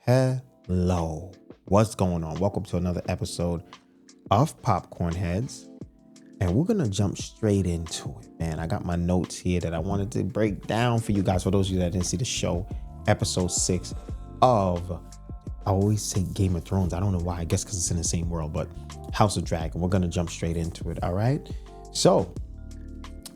Hello, what's going on? Welcome to another episode of Popcorn Heads, and we're gonna jump straight into it, man. I got my notes here that I wanted to break down for you guys. For those of you that didn't see the show, episode 6 of, I always say Game of Thrones. I don't know why. I guess because it's in the same world, but House of Dragon. We're gonna jump straight into it. All right. So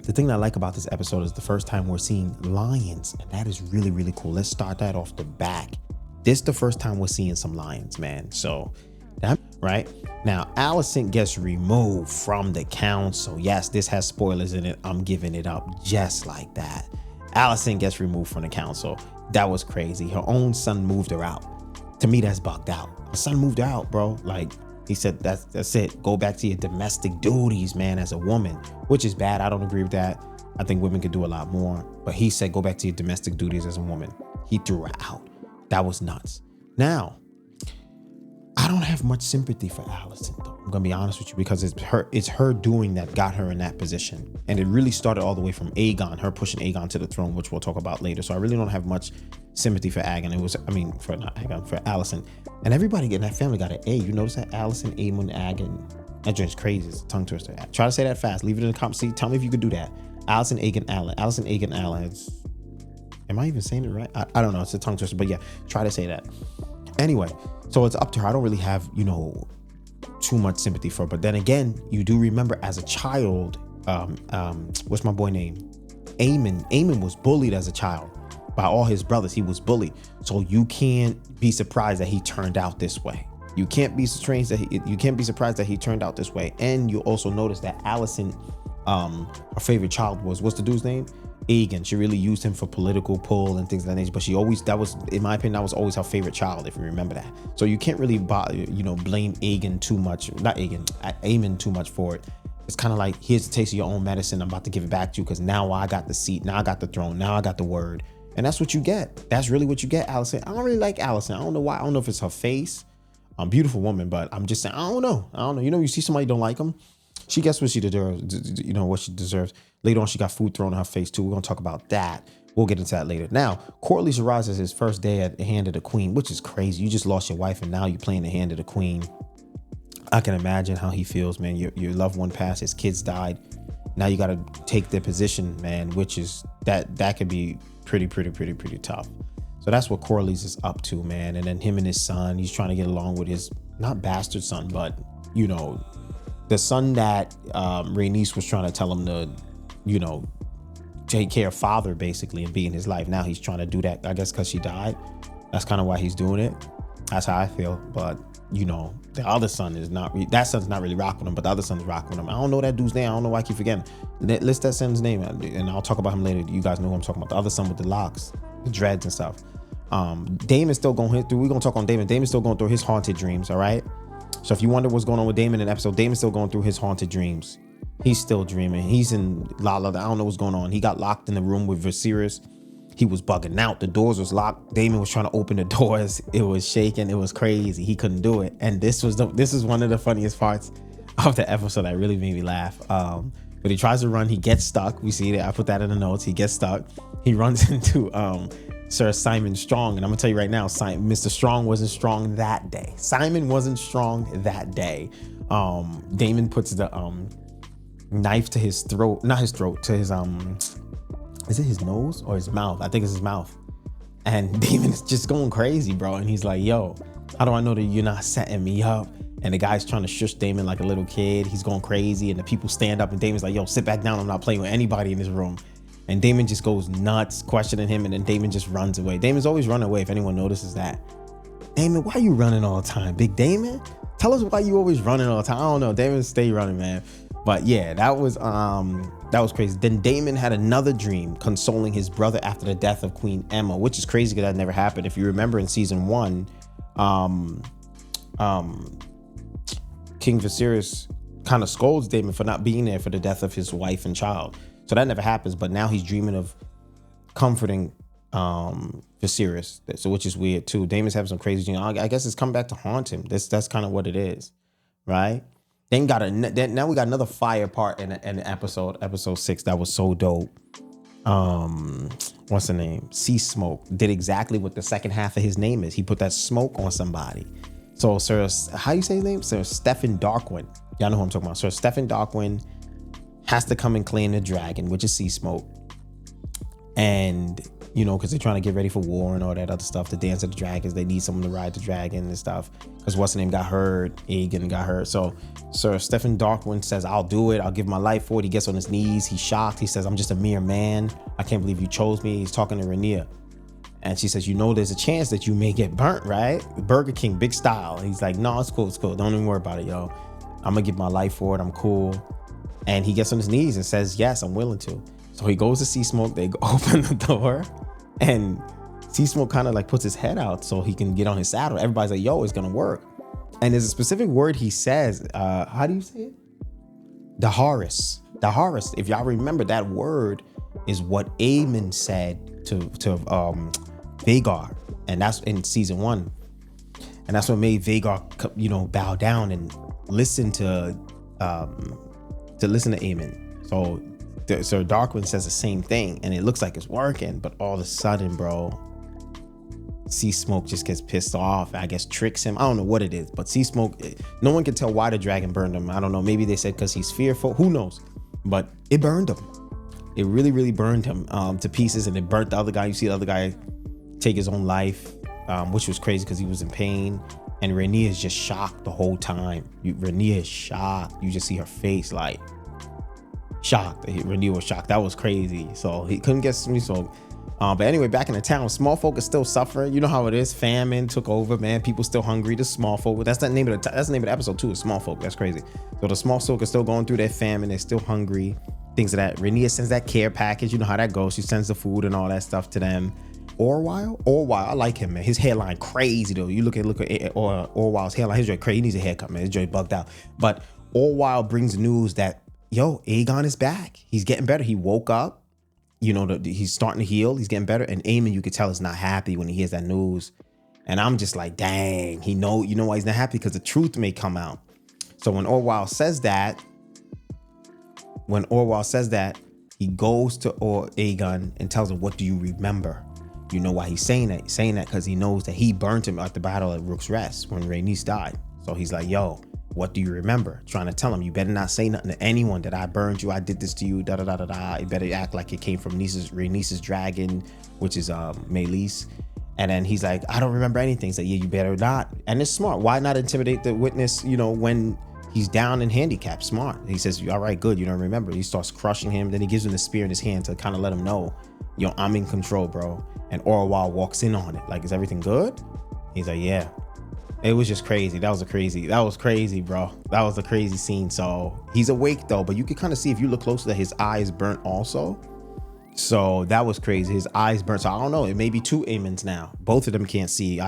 the thing that I like about this episode is the first time we're seeing lions, and that is really, really cool. Let's start that off the back. This is the first time we're seeing some lions, man. So that right now, Alicent gets removed from the council. Yes, this has spoilers in it. I'm giving it up just like that. Alicent gets removed from the council. That was crazy. Her own son moved her out. To me, that's bugged out. Her son moved her out, bro. Like, he said, that's it. Go back to your domestic duties, man, as a woman, which is bad. I don't agree with that. I think women could do a lot more. But he said, go back to your domestic duties as a woman. He threw her out. That was nuts. Now, I don't have much sympathy for Alicent, though. I'm going to be honest with you, because it's her doing that got her in that position. And it really started all the way from Aegon, her pushing Aegon to the throne, which we'll talk about later. So I really don't have much sympathy for Aegon. For Alicent. And everybody in that family got an A. You notice that? Alicent, Aemon, Aegon. That joint's crazy. It's a tongue twister. Try to say that fast. Leave it in the comments. See, tell me if you could do that. Alicent, Aegon, Alan. Alicent, Aegon, Alan. Am I even saying it right? I don't know. It's a tongue twister. But yeah, try to say that. Anyway, so it's up to her. I don't really have, too much sympathy for her. But then again, you do remember as a child, what's my boy name? Aemon was bullied as a child by all his brothers. He was bullied. So you can't be surprised that he turned out this way. You can't be surprised that he turned out this way. And you also notice that Alicent, her favorite child what's the dude's name? Aegon. She really used him for political pull and things of that nature, but that was, in my opinion, that was always her favorite child, if you remember that. So you can't really blame Aegon too much, Aemon too much for it. It's kind of like, here's a taste of your own medicine. I'm about to give it back to you because now I got the seat, now I got the throne, now I got the word. And that's what you get. That's really what you get, Alicent. I don't really like Alicent. I don't know why. I don't know if it's her face. Beautiful woman, but I'm just saying, I don't know. You see somebody don't like them, she gets what she deserves, what she deserves. Later on, she got food thrown in her face too. We're going to talk about that. We'll get into that later. Now, Corlys arrives as his first day at the hand of the queen, which is crazy. You just lost your wife and now you're playing the hand of the queen. I can imagine how he feels, man. Your loved one passed, his kids died. Now you got to take their position, man, which is that could be pretty tough. So that's what Corlys is up to, man. And then him and his son, he's trying to get along with his, not bastard son, but, the son that Rhaenys was trying to tell him to, take care of father, basically, and be in his life. Now he's trying to do that, I guess, because she died. That's kind of why he's doing it. That's how I feel. But, the other son is not, that son's not really rocking him, but the other son's rocking him. I don't know that dude's name. I don't know why I keep forgetting. List that son's name, and I'll talk about him later. You guys know who I'm talking about. The other son with the locks, the dreads and stuff. Daemon's still going through, we're going to talk on Daemon. Daemon's still going through his haunted dreams, all right? So if you wonder what's going on with Daemon in the episode, Daemon's still going through his haunted dreams. He's still dreaming. He's in I don't know what's going on. He got locked in the room with Viserys. He was bugging out. The doors was locked. Daemon was trying to open the doors. It was shaking. It was crazy. He couldn't do it. And this is one of the funniest parts of the episode that really made me laugh. But he tries to run. He gets stuck. We see that. I put that in the notes. He gets stuck. He runs into Sir Simon Strong, and I'm gonna tell you right now, Mr. Strong wasn't strong that day. Simon wasn't strong that day. Daemon puts the knife to his throat, not his throat, to his is it his nose or his mouth? I think it's his mouth. And Daemon is just going crazy, bro. And he's like, yo, how do I know that you're not setting me up? And the guy's trying to shush Daemon like a little kid. He's going crazy, and the people stand up, and Daemon's like, yo, sit back down. I'm not playing with anybody in this room. And Daemon just goes nuts, questioning him, and then Daemon just runs away. Daemon's always running away, if anyone notices that. Daemon, why are you running all the time? Big Daemon? Tell us why you always running all the time. I don't know. Daemon, stay running, man. But yeah, that was crazy. Then Daemon had another dream consoling his brother after the death of Queen Aemma, which is crazy because that never happened. If you remember in season 1, King Viserys kind of scolds Daemon for not being there for the death of his wife and child. So that never happens, but now he's dreaming of comforting Viserys, so which is weird too. Daemon's having some crazy dreams. I guess it's come back to haunt him. That's kind of what it is, right? Now we got another fire part in the episode 6 that was so dope. what's the name? Seasmoke did exactly what the second half of his name is. He put that smoke on somebody. So Sir, how you say his name? Sir Stephen Darkwind. Y'all know who I'm talking about. Sir Stephen Darkwind has to come and claim the dragon, which is Seasmoke. And, you know, because they're trying to get ready for war and all that other stuff, to dance of the dragons. They need someone to ride the dragon and stuff. Because what's the name got hurt? Aegon got hurt. So Sir Stephen Darkwind says, I'll do it. I'll give my life for it. He gets on his knees. He's shocked. He says, I'm just a mere man. I can't believe you chose me. He's talking to Rhaenyra. And she says, you know, there's a chance that you may get burnt, right? Burger King, big style. He's like, no, it's cool. It's cool. Don't even worry about it, yo. I'm going to give my life for it. I'm cool. And he gets on his knees and says, yes, I'm willing to. So he goes to Seasmoke. They open the door and Seasmoke kind of like puts his head out so he can get on his saddle. Everybody's like, yo, it's going to work. And there's a specific word he says. How do you say it? Daharis. Daharis. If y'all remember, that word is what Daemon said to Vhagar. And that's in season 1. And that's what made Vhagar, you know, bow down and listen to Daemon. So Sir Darkwind says the same thing, and it looks like it's working, but all of a sudden, bro, Seasmoke just gets pissed off. I guess tricks him. I don't know what it is, but Seasmoke, no one can tell why the dragon burned him. I don't know. Maybe they said because he's fearful. Who knows? But it burned him. It really, really burned him to pieces, and it burnt the other guy. You see the other guy take his own life, which was crazy because he was in pain. And Rhaenyra is just shocked the whole time. Rhaenyra is shocked. You just see her face like shocked. Rhaenyra was shocked. That was crazy. So he couldn't get Seasmoke. But anyway, back in the town, small folk is still suffering. You know how it is. Famine took over, man. People still hungry. The small folk. That's the name of the episode too. Is small folk. That's crazy. So the small folk are still going through their famine. They're still hungry. Things of that. Rhaenyra sends that care package. You know how that goes. She sends the food and all that stuff to them. Orwell, I like him, man. His hairline crazy though. You look at Orwell's hairline. His joint crazy. He needs a haircut, man. His joint bugged out. But Orwell brings news that, yo, Aegon is back. He's getting better. He woke up. You know, he's starting to heal. He's getting better. And Daemon, you could tell, is not happy when he hears that news. And I'm just like, dang, you know why he's not happy? Because the truth may come out. So when Orwell says that, he goes to Aegon and tells him, what do you remember? You know why he's saying that? He's saying that because he knows that he burnt him at the battle at Rook's Rest when Rhaenys died. So he's like, yo, what do you remember? Trying to tell him, you better not say nothing to anyone that I burned you. I did this to you. Da da da da da. You better act like it came from Rhaenys' dragon, which is Meleys. And then he's like, I don't remember anything. He's like, yeah, you better not. And it's smart. Why not intimidate the witness? You know, when he's down and handicapped. Smart. He says, all right, good. You don't remember. He starts crushing him. Then he gives him the spear in his hand to kind of let him know, yo, I'm in control, bro. And Orwell walks in on it. Like, is everything good? He's like, yeah. It was just crazy. That was crazy, bro. That was a crazy scene. So he's awake though, but you can kind of see if you look closer that his eyes burnt also. So that was crazy. His eyes burnt. So I don't know. It may be two Aemons now. Both of them can't see.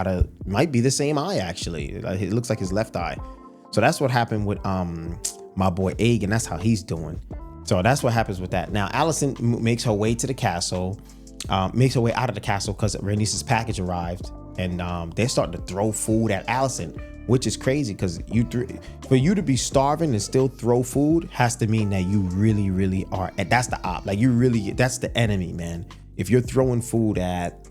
Might be the same eye actually. It looks like his left eye. So that's what happened with my boy Aegon. That's how he's doing. So that's what happens with that. Now Alicent makes her way to the castle. Makes her way out of the castle because Rhaenys' package arrived, and they're starting to throw food at Alicent, which is crazy because for you to be starving and still throw food has to mean that you really, really are. And that's the op. Like that's the enemy, man. If you're throwing food at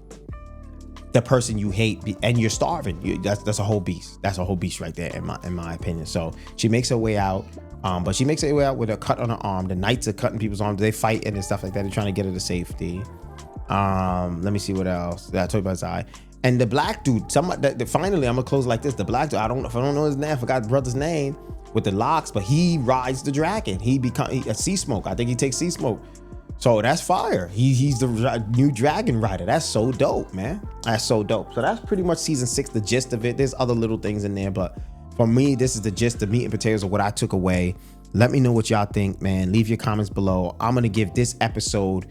the person you hate and you're starving, that's a whole beast. That's a whole beast right there, in my opinion. So she makes her way out. But she makes her way out with a cut on her arm. The knights are cutting people's arms. They fight and stuff like that. They're trying to get her to safety. Let me see what else. I told you about his eye. And the black dude, finally, I'm gonna close like this. The black dude, I don't know his name. I forgot the brother's name with the locks, but he rides the dragon. He a Seasmoke. I think he takes Seasmoke. So that's fire. He's the new dragon rider. That's so dope, man. That's so dope. So that's pretty much season 6, the gist of it. There's other little things in there, but for me, this is the gist, the meat and potatoes of what I took away. Let me know what y'all think, man. Leave your comments below. I'm gonna give this episode,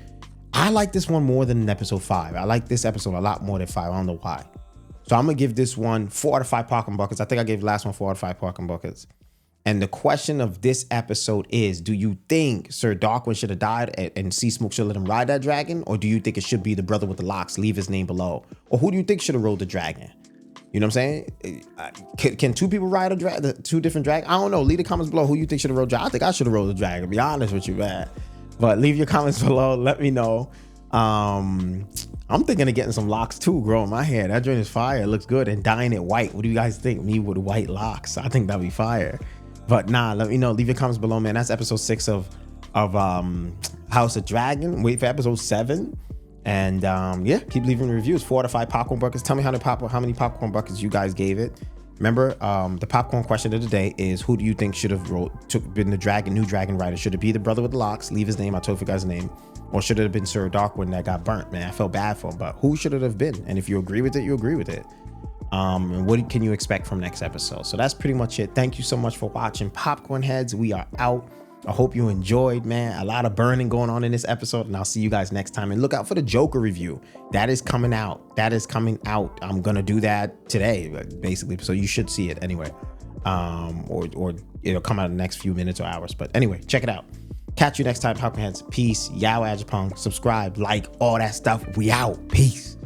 I like this one more than episode 5. I like this episode a lot more than 5. I don't know why. So I'm gonna give this one 4 out of 5 parking buckets. I think I gave the last one 4 out of 5 parking buckets. And the question of this episode is, do you think Sir Darkwind should have died and Seasmoke should let him ride that dragon? Or do you think it should be the brother with the locks? Leave his name below. Or who do you think should have rode the dragon? You know what I'm saying? Can two people ride two different dragons? I don't know. Leave the comments below who you think should have rode the dragon. I think I should have rode the dragon, to be honest with you, man. But leave your comments below. Let me know. I'm thinking of getting some locks too, growing my hair. That joint is fire. It looks good. And dyeing it white. What do you guys think? Me with white locks. I think that'd be fire. But nah, let me know. Leave your comments below, man. That's episode 6 of House of Dragon. Wait for episode 7. And yeah, keep leaving reviews. 4 out of 5 popcorn buckets. Tell me how many popcorn buckets you guys gave it. Remember, the popcorn question of the day is, who do you think should have been the new dragon rider? Should it be the brother with the locks? Leave his name. I totally forgot his name. Or should it have been Sir Darkwind that got burnt? Man, I felt bad for him. But who should it have been? And if you agree with it, you agree with it. And what can you expect from next episode? So that's pretty much it. Thank you so much for watching, Popcorn Heads. We are out. I hope you enjoyed, man. A lot of burning going on in this episode, and I'll see you guys next time. And look out for the Joker review. That is coming out. I'm gonna do that today, basically. So you should see it anyway. Or it'll come out in the next few minutes or hours. But anyway, check it out. Catch you next time, Popcorn Heads. Peace. Yao Ajapong. Subscribe, like, all that stuff. We out. Peace.